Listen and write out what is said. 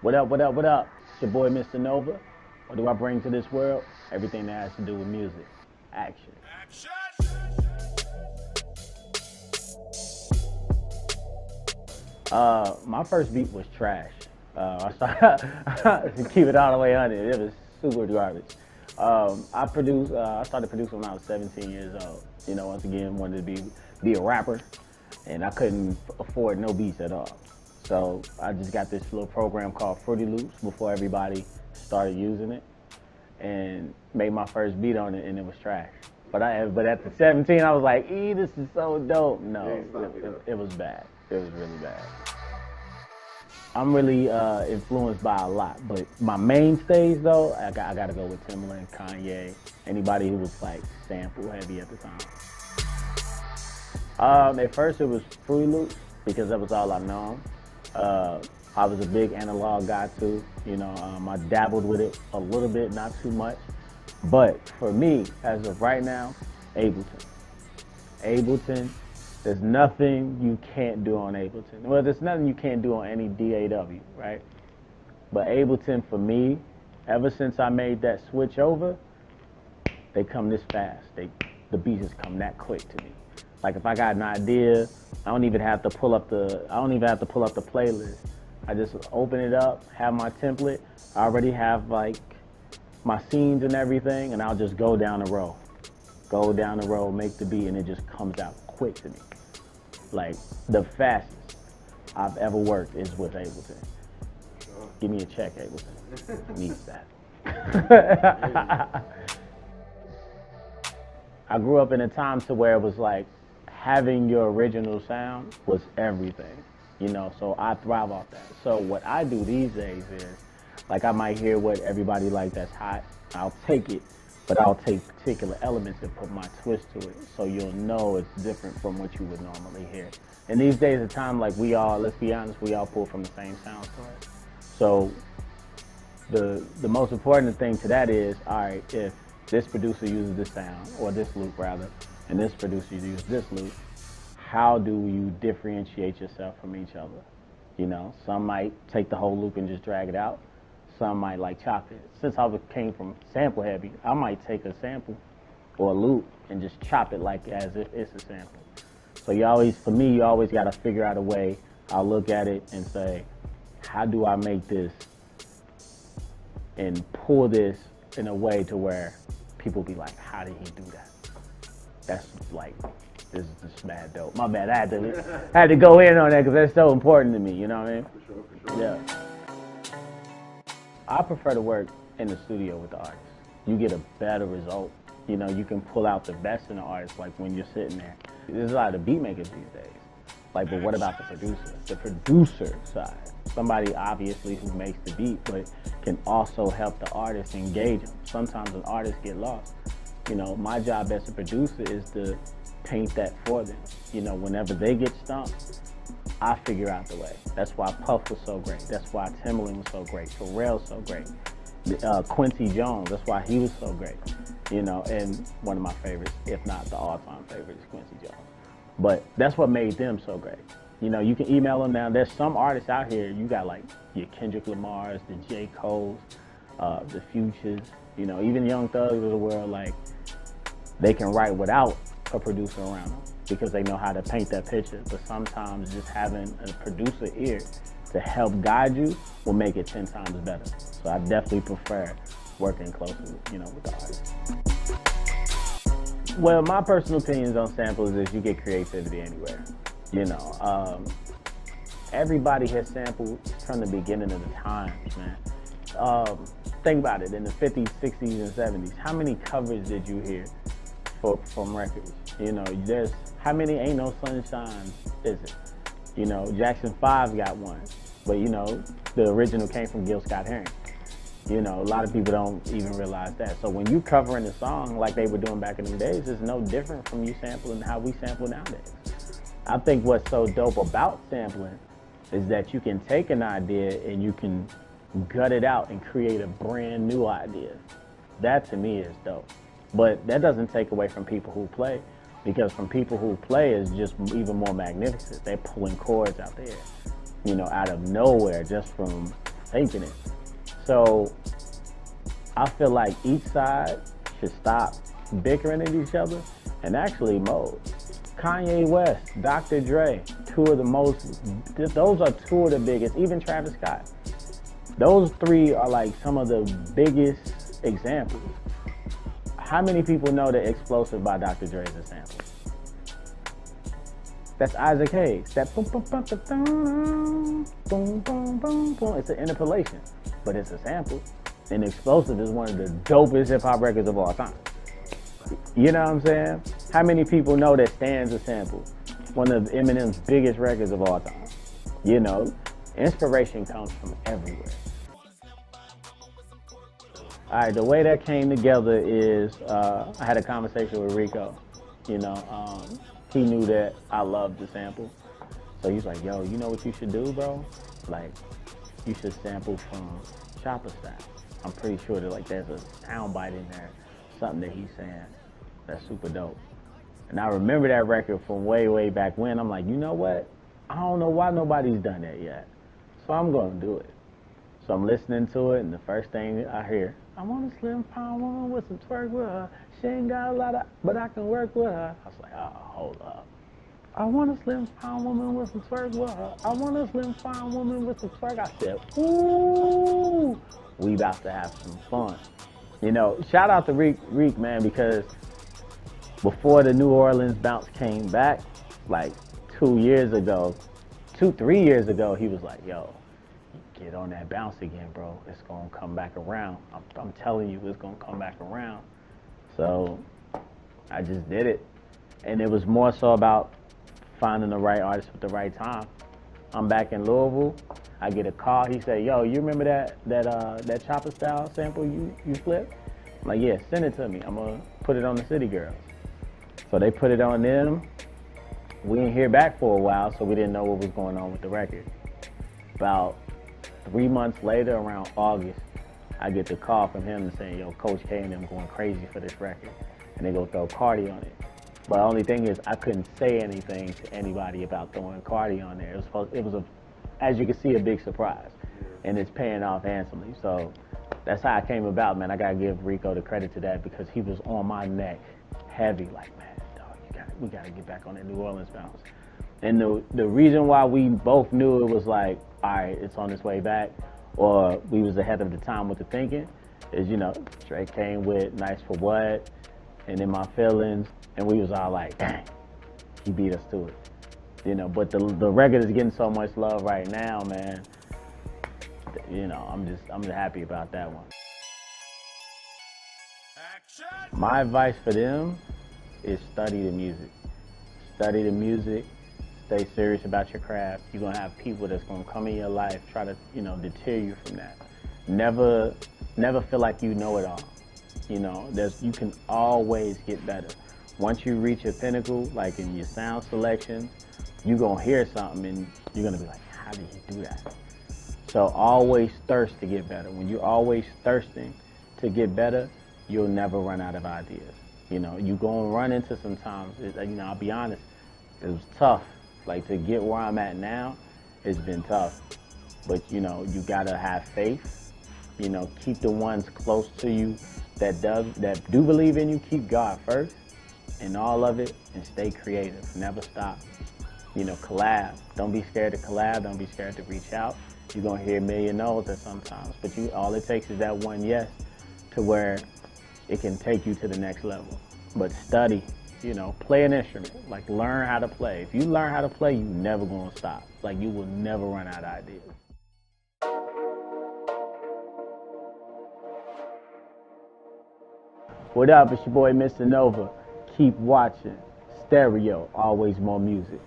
What up, what up, what up? It's your boy, Mr. Nova. What do I bring to this world? Everything that has to do with music. Action. My first beat was trash. I started to keep it all the way on it. It was super garbage. I started producing when I was 17 years old. You know, once again, wanted to be a rapper, and I couldn't afford no beats at all. So I just got this little program called Fruity Loops before everybody started using it, and made my first beat on it, and it was trash. But at the 17, I was like, this is so dope. No, it was bad. It was really bad. I'm really influenced by a lot, but my mainstays though, I gotta go with Timbaland, Kanye, anybody who was like sample heavy at the time. At first it was Fruity Loops because that was all I know. I was a big analog guy too, you know. I dabbled with it a little bit, not too much. But for me, as of right now, Ableton. There's nothing you can't do on Ableton. Well, there's nothing you can't do on any DAW, right? But Ableton, for me, ever since I made that switch over, they come this fast. The beats just come that quick to me. Like if I got an idea, I don't even have to pull up the playlist. I just open it up, have my template. I already have like my scenes and everything, and I'll just go down the row. Make the beat, and it just comes out quick to me. Like the fastest I've ever worked is with Ableton. Give me a check, Ableton. Needs that. I grew up in a time to where it was like having your original sound was everything, you know, so I thrive off that. So what I do these days is, like I might hear what everybody like that's hot, I'll take it, but I'll take particular elements and put my twist to it, so you'll know it's different from what you would normally hear. And these days of time, like let's be honest, we all pull from the same sound source. So the most important thing to that is, all right, if this producer uses this sound, or this loop rather, and this producer uses this loop, how do you differentiate yourself from each other? You know, some might take the whole loop and just drag it out. Some might like chop it. Since I came from sample heavy, I might take a sample or a loop and just chop it like as if it's a sample. So you always got to figure out a way. I'll look at it and say, how do I make this and pull this in a way to where people be like, how did he do that? That's like, this is just mad dope. My bad, I had to go in on that because that's so important to me, you know what I mean? For sure. Yeah. I prefer to work in the studio with the artist. You get a better result. You know, you can pull out the best in the artist, like when you're sitting there. There's a lot of beat makers these days. Like, but what about the producer? The producer side. Somebody obviously who makes the beat, but can also help the artist engage them. Sometimes an artist get lost. You know, my job as a producer is to paint that for them. You know, whenever they get stumped, I figure out the way. That's why Puff was so great. That's why Timbaland was so great. Pharrell's so great. Quincy Jones, that's why he was so great. You know, and one of my favorites, if not the all-time favorite, is Quincy Jones. But that's what made them so great. You know, you can email them now. There's some artists out here, you got like your Kendrick Lamars, the J. Cole's, the Futures, you know, even Young Thugs of the world, like, they can write without a producer around them because they know how to paint that picture. But sometimes just having a producer ear to help guide you will make it 10 times better. So I definitely prefer working closely, you know, with the artist. Well, my personal opinions on samples is you get creativity anywhere. You know, everybody has sampled from the beginning of the times, man. Think about it, in the 50s, 60s, and 70s, how many covers did you hear from records? You know, there's, how many Ain't No Sunshine is it? You know, Jackson 5 got one, but you know, the original came from Gil Scott-Heron. You know, a lot of people don't even realize that. So when you covering a song like they were doing back in the days, it's no different from you sampling how we sample nowadays. I think what's so dope about sampling is that you can take an idea and you can gut it out and create a brand new idea. That to me is dope. But that doesn't take away from people who play, because from people who play is just even more magnificent. They're pulling chords out there, you know, out of nowhere, just from thinking it. So I feel like each side should stop bickering at each other and actually mold. Kanye West, Dr. Dre, those are two of the biggest, even Travis Scott. Those three are like some of the biggest examples. How many people know that Explosive by Dr. Dre is a sample? That's Isaac Hayes. That boom, boom, boom, boom, boom, boom, boom, boom. It's an interpolation, but it's a sample. And Explosive is one of the dopest hip hop records of all time. You know what I'm saying? How many people know that Stan's a sample? One of Eminem's biggest records of all time. You know, inspiration comes from everywhere. All right, the way that came together is I had a conversation with Rico. You know, he knew that I loved the sample. So he's like, yo, you know what you should do, bro? Like, you should sample from Chopper Style. I'm pretty sure that like there's a sound bite in there, something that he's saying that's super dope. And I remember that record from way, way back when. I'm like, you know what? I don't know why nobody's done that yet. So I'm gonna do it. So I'm listening to it, and the first thing I hear, I want a slim fine woman with some twerk with her. She ain't got a lot of, but I can work with her. I was like, oh, hold up. I want a slim fine woman with some twerk with her. I want a slim fine woman with some twerk. I said, ooh, we about to have some fun. You know, shout out to Reek, man, because before the New Orleans bounce came back, like 3 years ago, he was like, yo, get on that bounce again, bro. It's gonna come back around. I'm telling you, it's gonna come back around. So I just did it. And it was more so about finding the right artist at the right time. I'm back in Louisville. I get a call. He said, yo, you remember that Chopper Style sample you flipped? I'm like, yeah, send it to me. I'm gonna put it on the City Girls. So they put it on them. We didn't hear back for a while, so we didn't know what was going on with the record. About 3 months later, around August, I get the call from him saying, yo, Coach K and them going crazy for this record. And they go throw Cardi on it. But the only thing is, I couldn't say anything to anybody about throwing Cardi on there. It was as you can see, a big surprise. And it's paying off handsomely. So that's how it came about, man. I gotta give Rico the credit to that because he was on my neck heavy, like, man, dog, we gotta get back on that New Orleans bounce. And the reason why we both knew it was like, all right, it's on its way back, or we was ahead of the time with the thinking, is, you know, Drake came with Nice for What, and In My Feelings, and we was all like, dang, he beat us to it. You know, but the record is getting so much love right now, man. You know, I'm just happy about that one. Action. My advice for them is study the music. Study the music. Stay serious about your craft. You're gonna have people that's gonna come in your life, try to, you know, deter you from that. Never feel like you know it all. You know, you can always get better. Once you reach a pinnacle, like in your sound selection, you're gonna hear something and you're gonna be like, how did he do that? So always thirst to get better. When you're always thirsting to get better, you'll never run out of ideas. You know, you're gonna run into sometimes, you know, I'll be honest, it was tough. Like, to get where I'm at now, it's been tough. But, you know, you gotta have faith. You know, keep the ones close to you that do believe in you. Keep God first in all of it, and stay creative. Never stop. You know, collab. Don't be scared to collab. Don't be scared to reach out. You're gonna hear a million no's at sometimes, but all it takes is that one yes to where it can take you to the next level. But study. You know, play an instrument, like learn how to play. If you learn how to play, you never gonna stop. Like, you will never run out of ideas. What up, it's your boy Mr. Nova. Keep watching. Stereo, always more music.